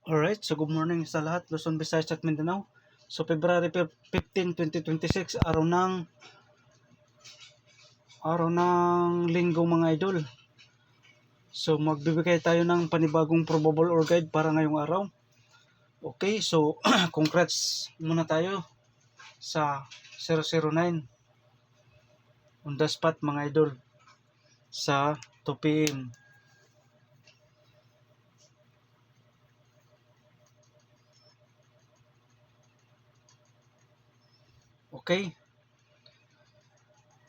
Alright, so good morning sa lahat, Luzon, Visayas at Mindanao. So February 15, 2026, araw ng linggo mga idol. So magbibigay tayo ng panibagong probable or guide para ngayong araw. Okay, so congrats muna tayo sa 009 on the spot mga idol sa 2 PM. Okay,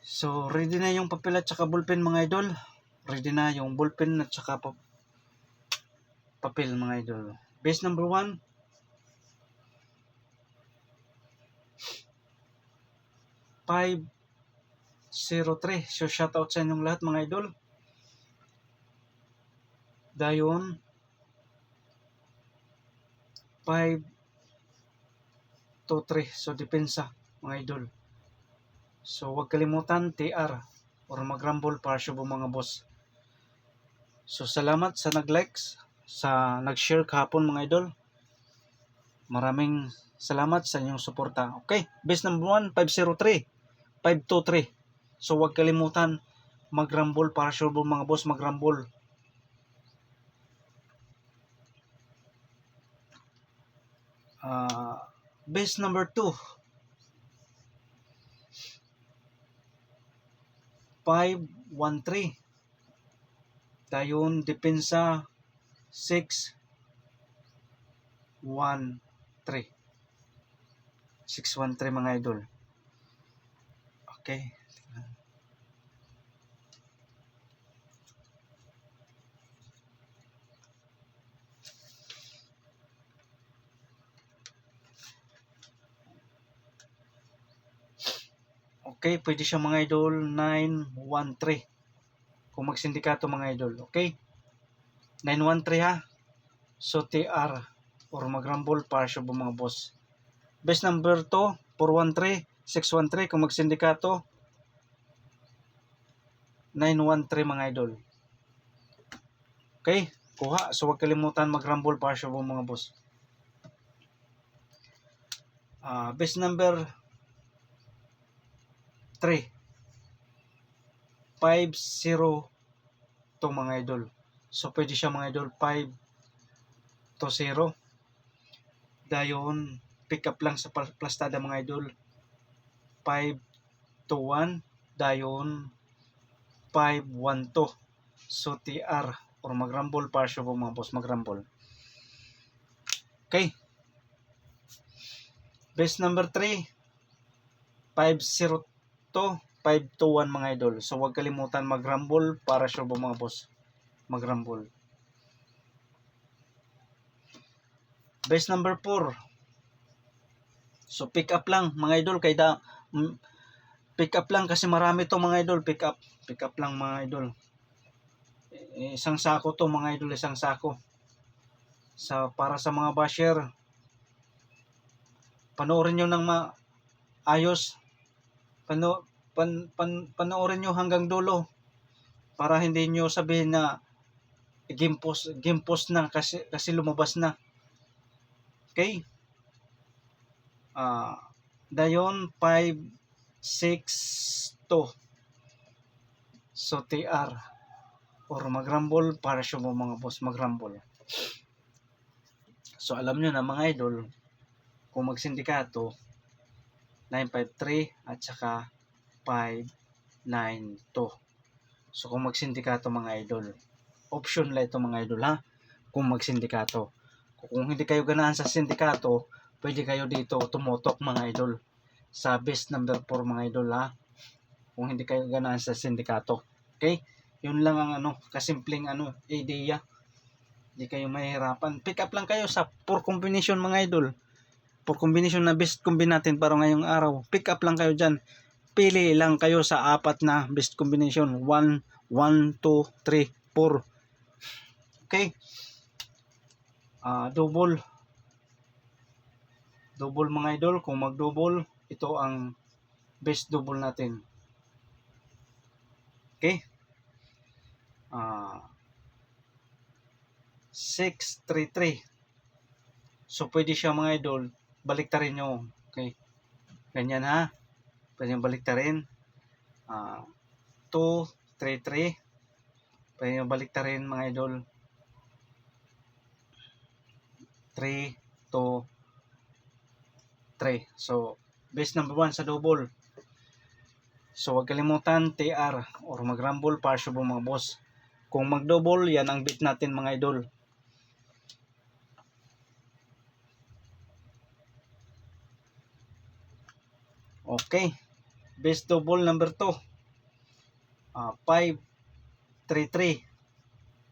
so ready na yung papel at saka ballpen mga idol. Ready na yung ballpen at saka papel mga idol. Base number 1, 503. So shoutout sa inyong lahat mga idol. Dayon 523. So depensa mga idol. So huwag kalimutan TR or magrambol para sure mga boss. So salamat sa nag-likes, sa nag-share kahapon mga idol. Maraming salamat sa inyong suporta. Okay, base number 1, 503, 523. So huwag kalimutan magrambol para sure mga boss, magrambol. Base number 2, 513. Dayon depensa 613. 613 mga idol. Okay. Okay, pwede siya mga idol 913 kung magsindikato mga idol. Okay? 913 ha. So TR or magrambol para siya mga boss. Best number 2, 413, 613 kung magsindikato 913 mga idol. Okay? Kuha. So huwag kalimutan magrambol para siya mga boss. Best number 3, 502 mga idol. So pwede siya mga idol 520. Dayon pick up lang sa plastada mga idol 521. Dayon 512. So TR or magrambol para siya mga boss, magrambol. Okay. Base number 3, 502, 521 mga idol. So huwag kalimutan magrambol para siya mga boss, magrambol. Base number 4. So pick up lang mga idol pick up lang kasi marami to mga idol, pick up lang mga idol. Isang sako to mga idol, isang sako. Para sa mga basher, panoorin nyo ng ayos. Panoorin nyo hanggang dulo para hindi nyo sabihin na game post na kasi lumabas na. Okay? Dayon 562. So TR or magrambol para siya mga boss, magrambol. So alam nyo na mga idol, kung magsindikato 953 at saka 592. So kung magsindikato mga idol, option lang ito mga idol ha, kung magsindikato. Kung hindi kayo ganahan sa sindikato, pwede kayo dito tumutok mga idol sa best number 4 mga idol ha, kung hindi kayo ganahan sa sindikato. Okay, yun lang ang kasimpleng idea. Hindi kayo mahihirapan, pick up lang kayo sa 4 combination mga idol, 4 combination na best combine natin para ngayong araw. Pick up lang kayo dyan, pili lang kayo sa 4 na best combination, 1, 1, 2, 3, 4. Okay, double mga idol. Kung mag-double, ito ang best double natin. Okay, 633. So, pwede siya mga idol, baliktarin nyo. Okay? Ganyan ha. Pwede nyo baliktarin. 2, 3, 3. Pwede nyo baliktarin mga idol. 3, 2, 3. So, base number 1 sa double. So, huwag kalimutan, TR or mag-rumble para sure mga boss. Kung mag-double, yan ang bit natin mga idol. Okay. Base double number 2. 5, 3, 3.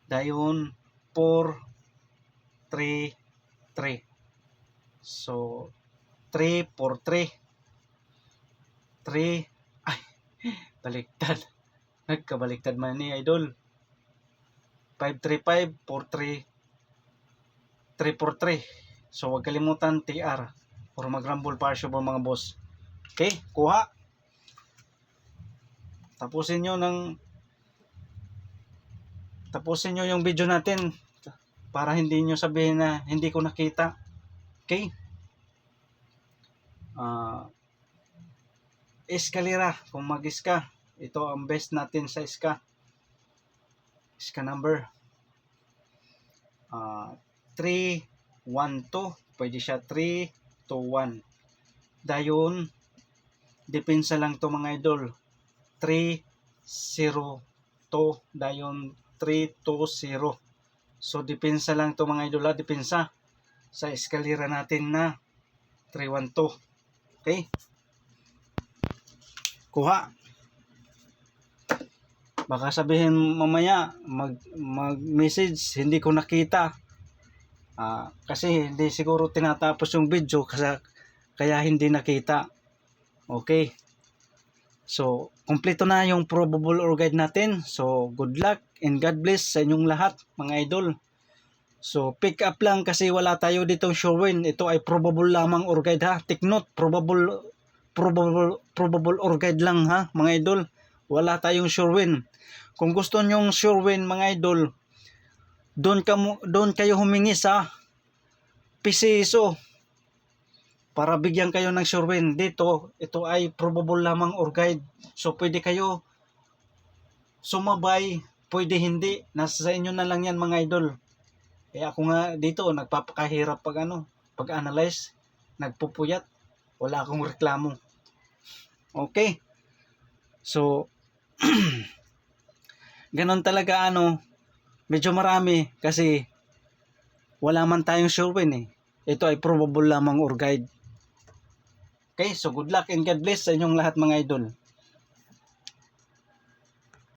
Dayon 4, 3, 3. So, 3, 4, 3. 3. Ay, baliktad. Nagkabaliktad man ni idol. 5, 3, 5, 4, 3, 3, 4, 3. So, huwag kalimutan TR or mag-rumble para sure mga boss. Okay, kuha. Tapusin nyo yung video natin para hindi nyo sabihin na hindi ko nakita. Okay? Eskalera, kung mag-iska, ito ang best natin sa iska. Iska number 3, 1, 2. Pwede siya 3, 2, 1. Dayon, depensa lang to mga idol. 3, 0, 2. Dayon 3, 2, 0. So, depensa lang to mga idol. Depensa sa eskalera natin na 3, 1, 2. Okay? Kuha. Baka sabihin mamaya, mag-message, hindi ko nakita. Kasi hindi siguro tinatapos yung video kaya hindi nakita. Okay. So, kumpleto na yung probable or guide natin. So, good luck and God bless sa inyong lahat, mga idol. So, pick up lang kasi wala tayo ditong sure win. Ito ay probable lamang or guide ha. Take note, probable or guide lang ha, mga idol. Wala tayong sure win. Kung gusto nyong sure win, mga idol, doon kayo humingi sa PCSO para bigyan kayo ng sure win. Dito, ito ay probable lamang or guide. So, pwede kayo sumabay, pwede hindi. Nasa sa inyo na lang yan, mga idol. Kaya ako nga dito, nagpapakahirap pag-analyze, nagpupuyat, wala akong reklamo. Okay? So, ganon talaga medyo marami kasi wala man tayong sure win eh. Ito ay probable lamang or guide. Okay, so good luck and God bless sa inyong lahat mga idol.